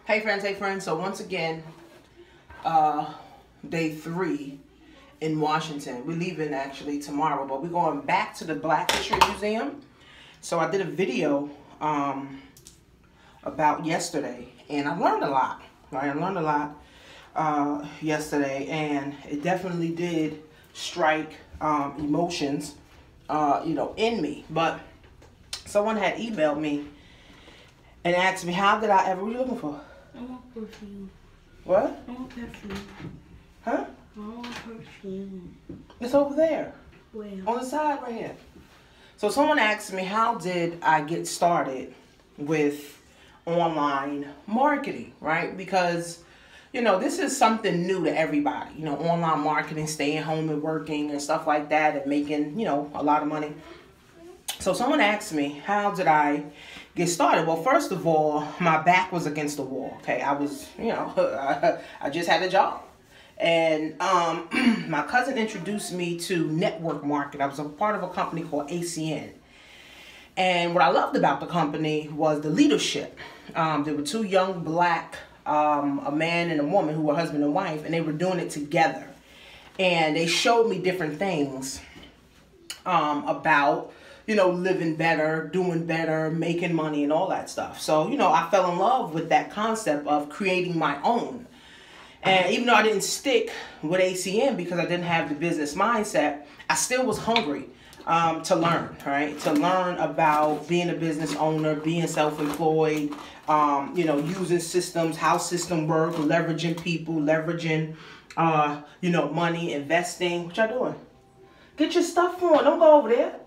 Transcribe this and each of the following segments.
Hey friends. So once again, day 3 in Washington. We're leaving actually tomorrow, but we're going back to the Black History Museum. So I did a video about yesterday, and I learned a lot. Right, I learned a lot yesterday, and it definitely did strike emotions, in me. But someone had emailed me and asked me, how did I ever, what are you looking for? I want perfume. What? I want perfume. Huh? I want perfume. It's over there. Where? On the side right here. So someone asked me, how did I get started with online marketing, right? Because, this is something new to everybody. Online marketing, staying home and working and stuff like that and making, a lot of money. So someone asked me, how did I get started? Well, first of all, my back was against the wall. Okay, I was, I just had a job. And my cousin introduced me to network marketing. I was a part of a company called ACN. And what I loved about the company was the leadership. There were 2 young black, a man and a woman who were husband and wife, and they were doing it together. And they showed me different things about living better, doing better, making money and all that stuff. So, I fell in love with that concept of creating my own. And even though I didn't stick with ACN because I didn't have the business mindset, I still was hungry to learn, right? To learn about being a business owner, being self-employed, using systems, how systems work, leveraging people, leveraging, money, investing. What y'all doing? Get your stuff on. Don't go over there.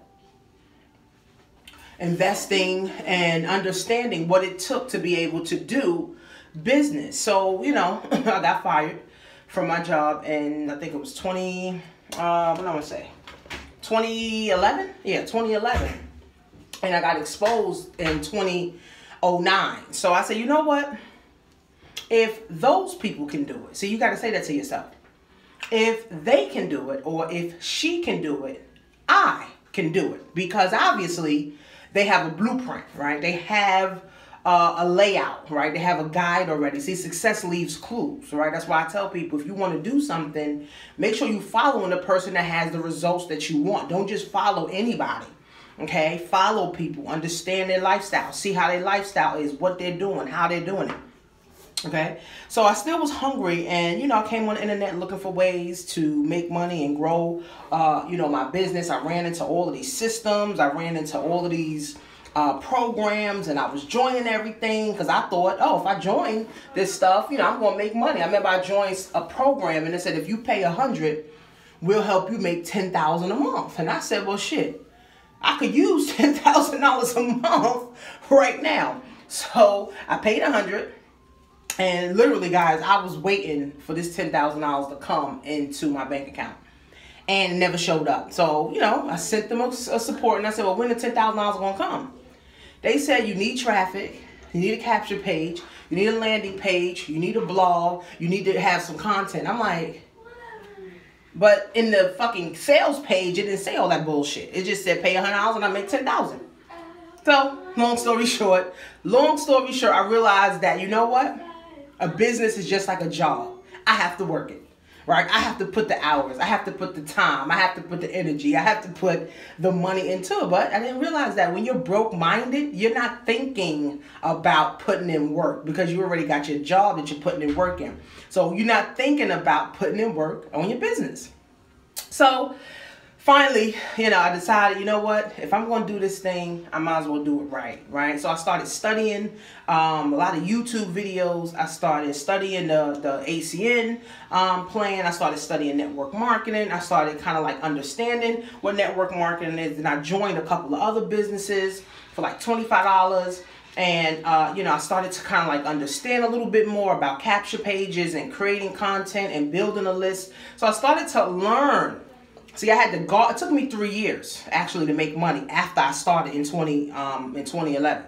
Investing and understanding what it took to be able to do business. So, I got fired from my job, and I think it was 2011? Yeah, 2011. And I got exposed in 2009. So I said, you know what? If those people can do it, see, you got to say that to yourself. If they can do it, or if she can do it, I can do it. Because obviously, they have a blueprint, right? They have a layout, right? They have a guide already. See, success leaves clues, right? That's why I tell people, if you want to do something, make sure you're following the person that has the results that you want. Don't just follow anybody, okay? Follow people, understand their lifestyle, see how their lifestyle is, what they're doing, how they're doing it, okay? So I still was hungry, and, I came on the internet looking for ways to make money and grow, my business. I ran into all of these systems. I ran into all of these programs, and I was joining everything because I thought, oh, if I join this stuff, I'm going to make money. I remember I joined a program, and it said, if you pay $100, we'll help you make $10,000 a month. And I said, well, shit, I could use $10,000 a month right now. So I paid $100. And literally, guys, I was waiting for this $10,000 to come into my bank account. And it never showed up. So, I sent them a support, and I said, well, when the $10,000 going to come? They said you need traffic, you need a capture page, you need a landing page, you need a blog, you need to have some content. I'm like, but in the fucking sales page, it didn't say all that bullshit. It just said pay $100 and I make $10,000. So, long story short, I realized that, you know what? A business is just like a job. I have to work it. Right? I have to put the hours. I have to put the time. I have to put the energy. I have to put the money into it. But I didn't realize that when you're broke-minded, you're not thinking about putting in work because you already got your job that you're putting in work in. So you're not thinking about putting in work on your business. So finally, I decided, you know what? If I'm going to do this thing, I might as well do it right? So I started studying a lot of YouTube videos. I started studying the ACN plan. I started studying network marketing. I started kind of like understanding what network marketing is. And I joined a couple of other businesses for like $25. And, I started to kind of like understand a little bit more about capture pages and creating content and building a list. So I started to learn. See, I had to go. It took me 3 years actually to make money after I started in 2011.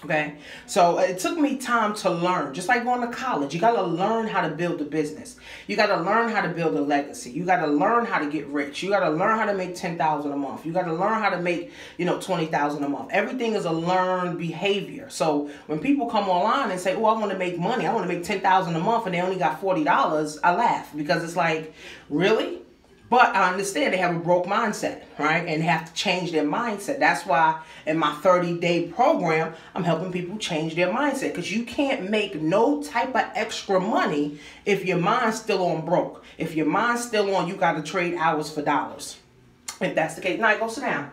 Okay, so it took me time to learn, just like going to college. You got to learn how to build a business. You got to learn how to build a legacy. You got to learn how to get rich. You got to learn how to make $10,000 a month. You got to learn how to make, $20,000 a month. Everything is a learned behavior. So when people come online and say, oh, I want to make money, I want to make $10,000 a month, and they only got $40, I laugh, because it's like, really? But I understand they have a broke mindset, right? And have to change their mindset. That's why in my 30-day program, I'm helping people change their mindset. Because you can't make no type of extra money if your mind's still on broke. If your mind's still on, you got to trade hours for dollars. If that's the case, now go sit down.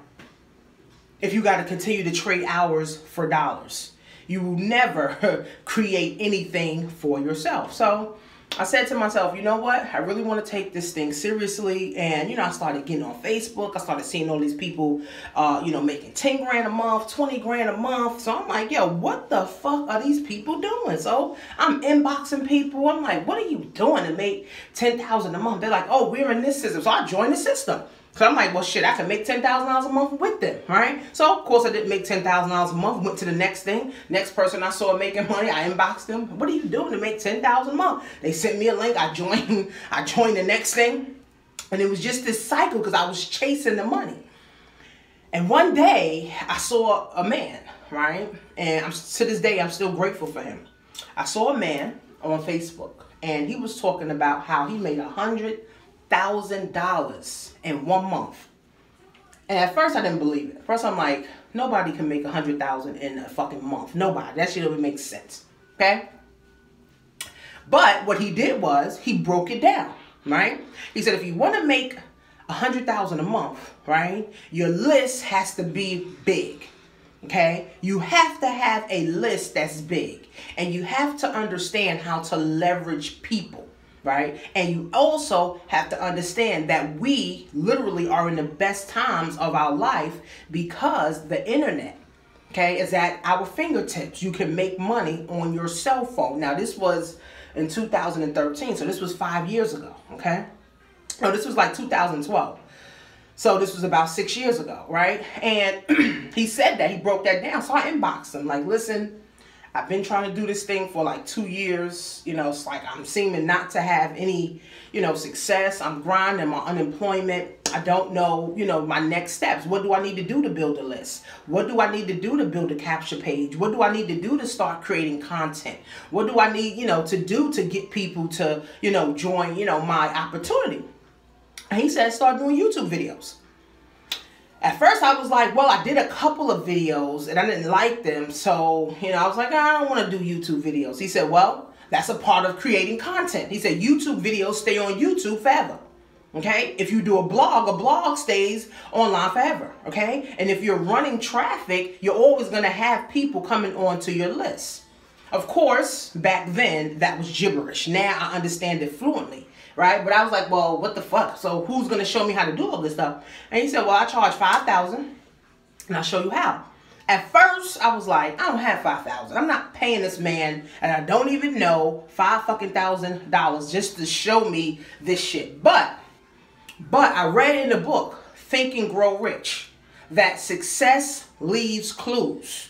If you got to continue to trade hours for dollars, you will never create anything for yourself. So I said to myself, you know what? I really want to take this thing seriously. And, I started getting on Facebook. I started seeing all these people, making 10 grand a month, 20 grand a month. So I'm like, yo, what the fuck are these people doing? So I'm inboxing people. I'm like, what are you doing to make 10,000 a month? They're like, oh, we're in this system. So I joined the system. So I'm like, well, shit, I can make $10,000 a month with them, right? So, of course, I didn't make $10,000 a month. Went to the next thing. Next person I saw making money, I inboxed them. What are you doing to make $10,000 a month? They sent me a link. I joined the next thing. And it was just this cycle because I was chasing the money. And one day, I saw a man, right? And to this day, I'm still grateful for him. I saw a man on Facebook, and he was talking about how he made $100,000 in 1 month. And at first I didn't believe it. At first I'm like, nobody can make $100,000 in a fucking month. Nobody. That shit doesn't make sense. Okay? But what he did was he broke it down, right? He said if you want to make $100,000 a month, right, your list has to be big. Okay? You have to have a list that's big. And you have to understand how to leverage people. Right? And you also have to understand that we literally are in the best times of our life because the internet, okay, is at our fingertips. You can make money on your cell phone. Now, this was in 2013, so this was 5 years ago, okay? No, this was like 2012. So this was about 6 years ago, right? And he said that, he broke that down. So I inboxed him like, listen, I've been trying to do this thing for like 2 years. It's like I'm seeming not to have any, success. I'm grinding my unemployment. I don't know, my next steps. What do I need to do to build a list? What do I need to do to build a capture page? What do I need to do to start creating content? What do I need, to do to get people to, join, my opportunity? And he said, start doing YouTube videos. At first, I was like, well, I did a couple of videos and I didn't like them. So, I was like, I don't want to do YouTube videos. He said, well, that's a part of creating content. He said, YouTube videos stay on YouTube forever. Okay? If you do a blog stays online forever. Okay? And if you're running traffic, you're always going to have people coming onto your list. Of course, back then, that was gibberish. Now I understand it fluently. Right? But I was like, well, what the fuck? So who's going to show me how to do all this stuff? And he said, well, I charge $5,000 and I'll show you how. At first, I was like, I don't have $5,000. I'm not paying this man, and I don't even know $5,000 just to show me this shit. But I read in the book, Think and Grow Rich, that success leaves clues.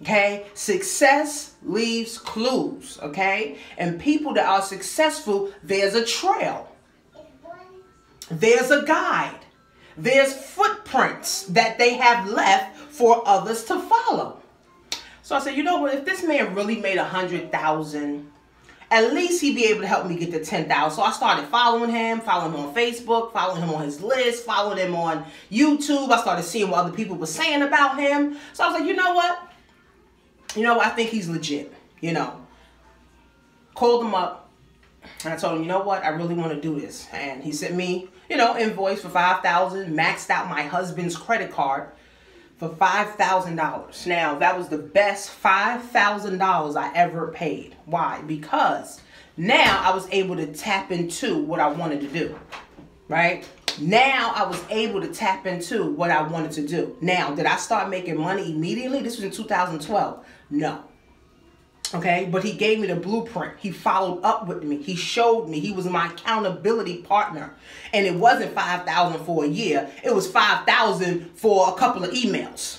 Okay, success leaves clues, okay? And people that are successful, there's a trail. There's a guide. There's footprints that they have left for others to follow. So I said, you know what? If this man really made $100,000, at least he'd be able to help me get to $10,000. So I started following him on Facebook, following him on his list, following him on YouTube. I started seeing what other people were saying about him. So I was like, you know what? I think he's legit, Called him up, and I told him, you know what? I really want to do this. And he sent me, invoice for $5,000, maxed out my husband's credit card for $5,000. Now, that was the best $5,000 I ever paid. Why? Because now I was able to tap into what I wanted to do, right? Now I was able to tap into what I wanted to do. Now, did I start making money immediately? This was in 2012. No. Okay, but he gave me the blueprint. He followed up with me. He showed me. He was my accountability partner. And it wasn't $5,000 for a year. It was $5,000 for a couple of emails.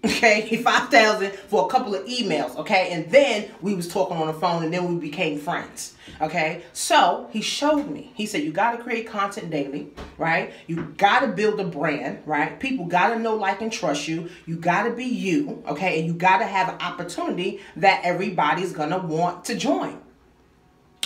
Okay, 5,000 for a couple of emails, okay? And then we was talking on the phone, and then we became friends, okay? So he showed me. He said, you got to create content daily, right? You got to build a brand, right? People got to know, like, and trust you. You got to be you, okay? And you got to have an opportunity that everybody's going to want to join.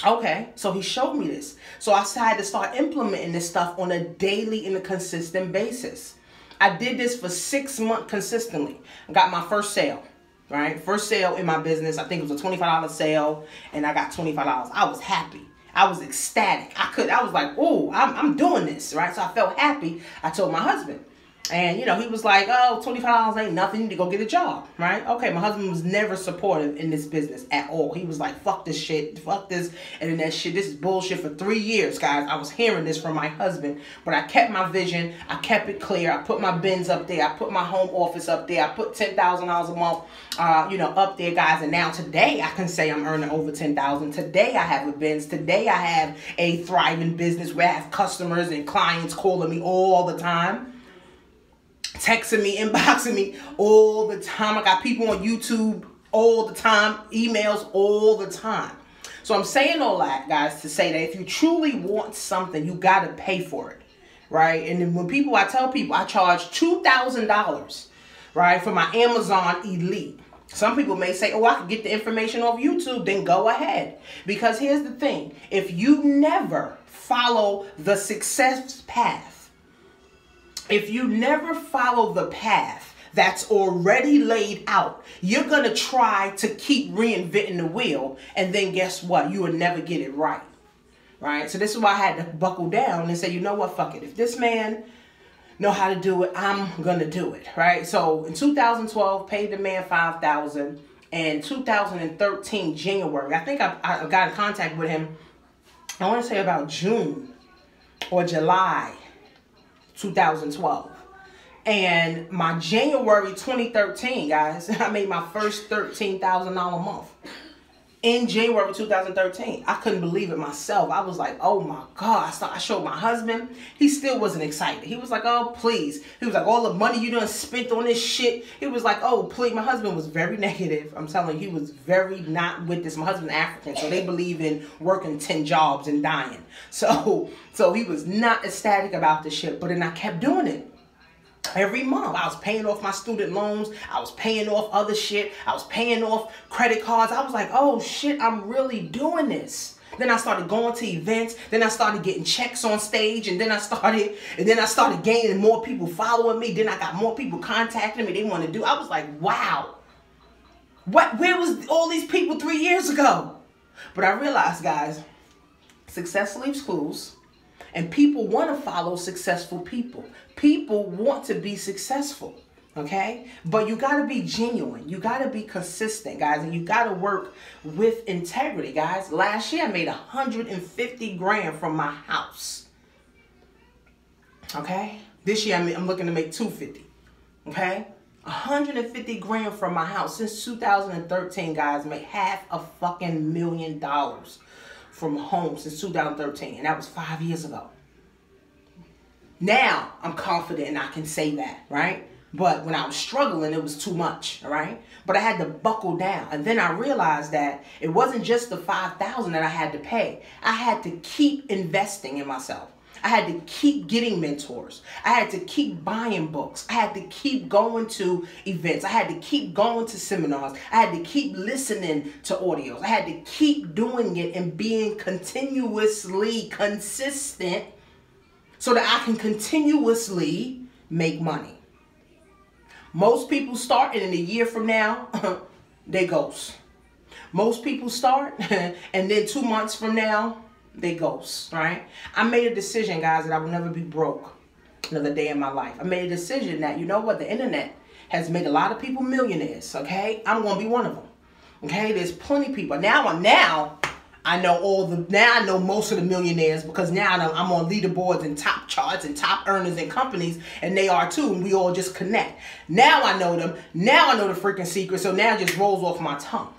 Okay, so he showed me this. So I decided to start implementing this stuff on a daily and a consistent basis. I did this for 6 months consistently. I got my first sale, right? First sale in my business. I think it was a $25 sale, and I got $25. I was happy. I was ecstatic. I was like, oh, I'm doing this, right? So I felt happy. I told my husband. And, you know, he was like, oh, $25 ain't nothing. You need to go get a job, right? Okay, my husband was never supportive in this business at all. He was like, fuck this shit, fuck this internet shit. This is bullshit for 3 years, guys. I was hearing this from my husband, but I kept my vision. I kept it clear. I put my bins up there. I put my home office up there. I put $10,000 a month, up there, guys. And now today, I can say I'm earning over $10,000. Today, I have a bins. Today, I have a thriving business where I have customers and clients calling me all the time. Texting me, inboxing me all the time. I got people on YouTube all the time, emails all the time. So I'm saying all that, guys, to say that if you truly want something, you got to pay for it, right? And then when I tell people I charge $2,000, right, for my Amazon Elite. Some people may say, oh, I can get the information off YouTube. Then go ahead. Because here's the thing. If you never follow the success path, if you never follow the path that's already laid out, you're going to try to keep reinventing the wheel. And then guess what? You will never get it right. Right? So this is why I had to buckle down and say, you know what? Fuck it. If this man know how to do it, I'm going to do it. Right? So in 2012, paid the man $5,000. And 2013, January, I think I got in contact with him, I want to say about June or July 2012. And my January 2013, guys, I made my first $13,000 a month. In January 2013, I couldn't believe it myself. I was like, oh my God. I showed my husband. He still wasn't excited. He was like, oh, please. He was like, all the money you done spent on this shit. He was like, oh, please. My husband was very negative. I'm telling you, he was very not with this. My husband's African, so they believe in working 10 jobs and dying. So he was not ecstatic about this shit. But then I kept doing it. Every month, I was paying off my student loans. I was paying off other shit. I was paying off credit cards. I was like, oh shit, I'm really doing this. Then I started going to events. Then I started getting checks on stage. And then I started gaining more people following me. Then I got more people contacting me. They want to do. I was like, wow. Where was all these people 3 years ago? But I realized, guys, success leaves clues. And people want to follow successful people. People want to be successful, okay? But you got to be genuine. You got to be consistent, guys. And you got to work with integrity, guys. Last year, I made 150 grand from my house, okay? This year, I'm looking to make 250, okay? 150 grand from my house. Since 2013, guys, made $500,000 from home since 2013, and that was 5 years ago. Now I'm confident and I can say that, right? But when I was struggling, it was too much, all right? But I had to buckle down. And then I realized that it wasn't just the $5,000 that I had to pay. I had to keep investing in myself. I had to keep getting mentors. I had to keep buying books. I had to keep going to events. I had to keep going to seminars. I had to keep listening to audios. I had to keep doing it and being continuously consistent so that I can continuously make money. Most people start, and in a year from now, they ghost. Most people start, and then 2 months from now, they ghost, right? I made a decision, guys, that I will never be broke another day in my life. I made a decision that, you know what, the internet has made a lot of people millionaires, okay? I'm going to be one of them, okay? There's plenty of people. Now I know most of the millionaires, because now I'm on leaderboards and top charts and top earners and companies, and they are too, and we all just connect. Now I know them. Now I know the freaking secret, so now it just rolls off my tongue.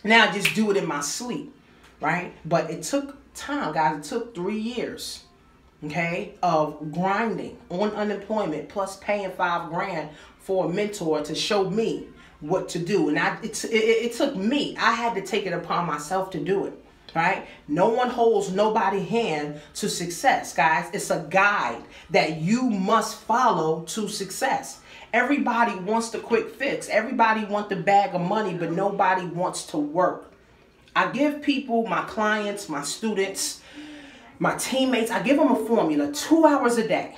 Now I just do it in my sleep, right? But it took time, guys. It took 3 years. okay, of grinding on unemployment plus paying $5,000 for a mentor to show me what to do. And it took me. I had to take it upon myself to do it. Right? No one holds nobody's hand to success, guys. It's a guide that you must follow to success. Everybody wants the quick fix. Everybody wants the bag of money, but nobody wants to work. I give people, my clients, my students, my teammates, I give them a formula: 2 hours a day.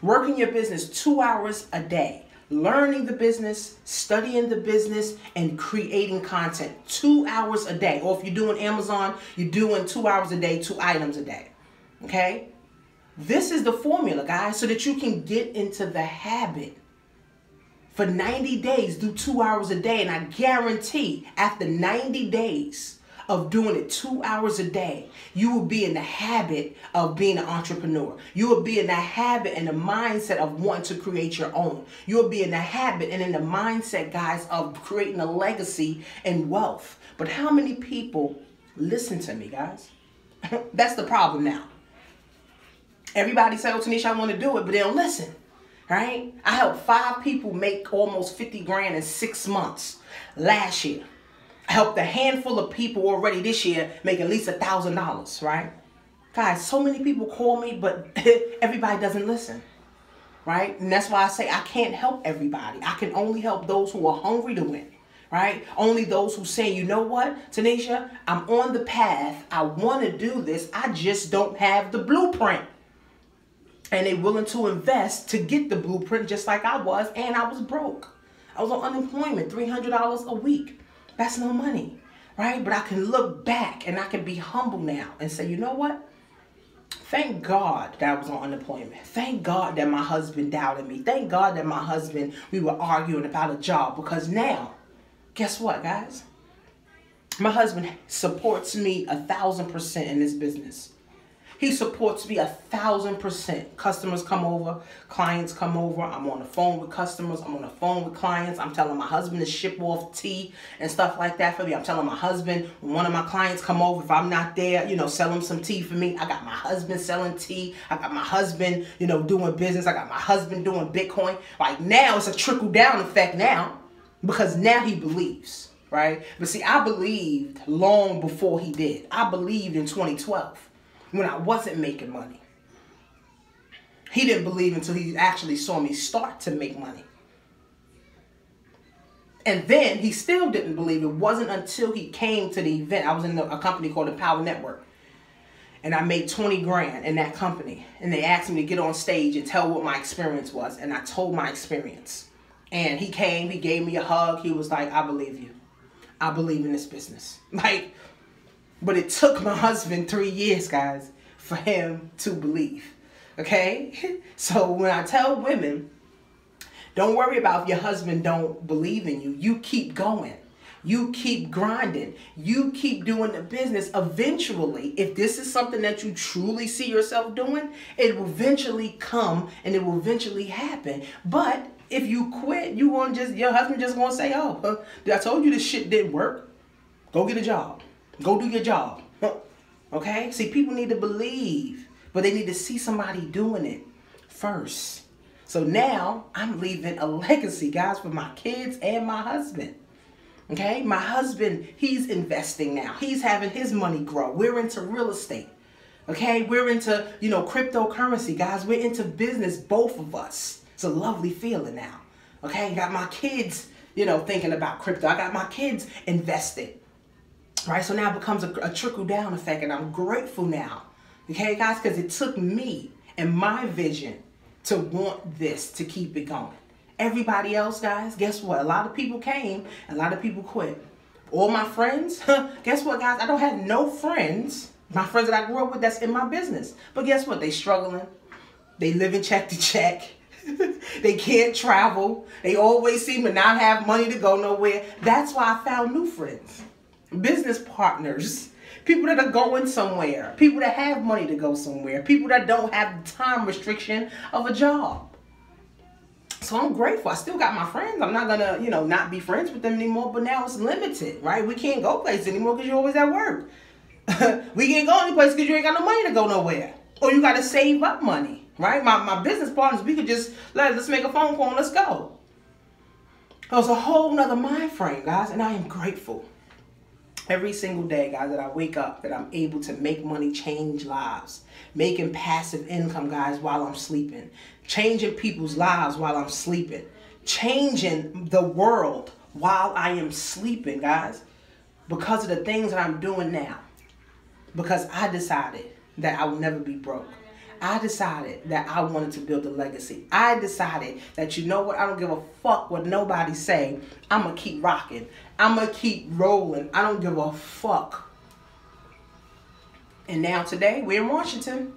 Working your business 2 hours a day. Learning the business, studying the business, and creating content 2 hours a day. Or if you're doing Amazon, you're doing 2 hours a day, 2 items a day. Okay? This is the formula, guys, so that you can get into the habit. For 90 days, do 2 hours a day. And I guarantee after 90 days of doing it 2 hours a day, you will be in the habit of being an entrepreneur. You will be in the habit and the mindset of wanting to create your own. You will be in the habit and in the mindset, guys, of creating a legacy and wealth. But how many people listen to me, guys? That's the problem now. Everybody say, "Oh, Tanisha, I want to do it," but they don't listen, right? I helped 5 people make almost $50,000 in 6 months last year. I helped a handful of people already this year make at least $1,000, right? Guys, so many people call me, but everybody doesn't listen, right? And that's why I say I can't help everybody. I can only help those who are hungry to win, right? Only those who say, "You know what, Tanisha, I'm on the path. I want to do this. I just don't have the blueprint." And they're willing to invest to get the blueprint just like I was, and I was broke. I was on unemployment, $300 a week. That's no money, right? But I can look back and I can be humble now and say, "You know what? Thank God that I was on unemployment. Thank God that my husband doubted me. Thank God that my husband, we were arguing about a job." Because now, guess what, guys? My husband supports me 1,000% in this business. He supports me 1,000%. Customers come over, clients come over. I'm on the phone with customers. I'm on the phone with clients. I'm telling my husband to ship off tea and stuff like that for me. I'm telling my husband when one of my clients come over, if I'm not there, sell him some tea for me. I got my husband selling tea. I got my husband, doing business. I got my husband doing Bitcoin. Like now it's a trickle down effect now because now he believes, right? But see, I believed long before he did. I believed in 2012. When I wasn't making money. He didn't believe until he actually saw me start to make money. And then he still didn't believe. It wasn't until he came to the event. I was in a company called the Power Network. And I made $20,000 in that company. And they asked me to get on stage and tell what my experience was. And I told my experience. And he came, he gave me a hug. He was like, "I believe you. I believe in this business." But it took my husband 3 years, guys, for him to believe, okay? So when I tell women, don't worry about if your husband don't believe in you. You keep going. You keep grinding. You keep doing the business. Eventually, if this is something that you truly see yourself doing, it will eventually come and it will eventually happen. But if you quit, your husband just gonna say, "Oh, I told you this shit didn't work. Go get a job. Go do your job." Okay? See, people need to believe, but they need to see somebody doing it first. So now I'm leaving a legacy, guys, for my kids and my husband. Okay? My husband, he's investing now. He's having his money grow. We're into real estate. Okay? We're into, cryptocurrency, guys. We're into business, both of us. It's a lovely feeling now. Okay? Got my kids, thinking about crypto. I got my kids invested. Right, so now it becomes a trickle-down effect, and I'm grateful now, okay, guys, because it took me and my vision to want this, to keep it going. Everybody else, guys, guess what? A lot of people came, a lot of people quit. All my friends, guess what, guys? I don't have no friends, my friends that I grew up with that's in my business. But guess what? They struggling. They living check to check. They can't travel. They always seem to not have money to go nowhere. That's why I found new friends. Business partners, people that are going somewhere, people that have money to go somewhere, people that don't have the time restriction of a job. So I'm grateful. I still got my friends. I'm not gonna, not be friends with them anymore, but now it's limited, right? We can't go places anymore because you're always at work. We can't go any place because you ain't got no money to go nowhere. Or you got to save up money, right? My business partners, we could just, let's make a phone call and let's go. It was a whole nother mind frame, guys, and I am grateful every single day, guys, that I wake up, that I'm able to make money, change lives, making passive income, guys, while I'm sleeping, changing people's lives while I'm sleeping, changing the world while I am sleeping, guys, because of the things that I'm doing now. Because I decided that I would never be broke. I decided that I wanted to build a legacy. I decided that, you know what, I don't give a fuck what nobody say. I'm going to keep rocking. I'm going to keep rolling. I don't give a fuck. And now today, we're in Washington,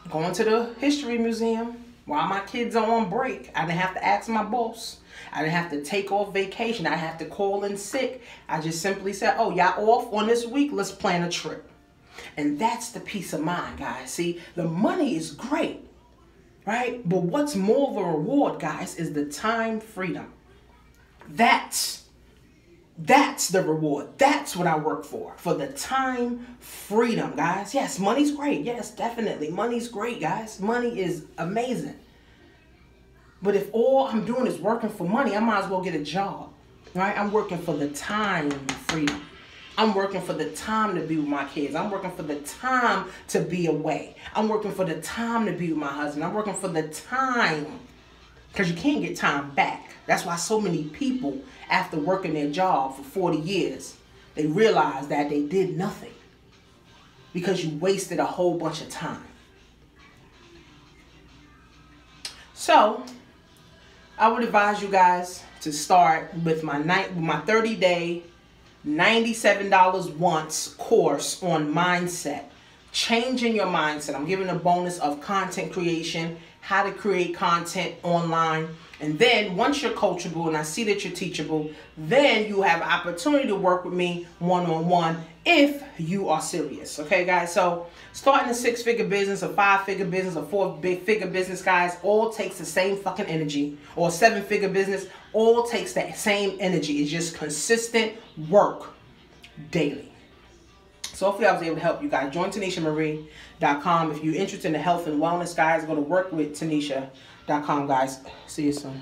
going to the History Museum while my kids are on break. I didn't have to ask my boss. I didn't have to take off vacation. I didn't have to call in sick. I just simply said, oh, y'all off on this week? Let's plan a trip. And that's the peace of mind, guys. See, the money is great, right? But what's more of a reward, guys, is the time freedom. That's the reward. That's what I work for the time freedom, guys. Yes, money's great. Yes, definitely. Money's great, guys. Money is amazing. But if all I'm doing is working for money, I might as well get a job, right? I'm working for the time freedom. I'm working for the time to be with my kids. I'm working for the time to be away. I'm working for the time to be with my husband. I'm working for the time, because you can't get time back. That's why so many people, after working their job for 40 years, they realize that they did nothing because you wasted a whole bunch of time. So I would advise you guys to start with my 30-day $97 once course on mindset, changing your mindset. I'm giving a bonus of content creation, how to create content online. And then once you're coachable and I see that you're teachable, then you have opportunity to work with me one-on-one if you are serious. Okay, guys? So starting a 6-figure business, a 5-figure business, a 4-figure business, guys, all takes the same fucking energy. Or a 7-figure business, all takes the same energy. It's just consistent work daily. So hopefully I was able to help you guys. Join TanishaMarie.com. If you're interested in the health and wellness, guys, go to workwithtanisha.com, guys. See you soon.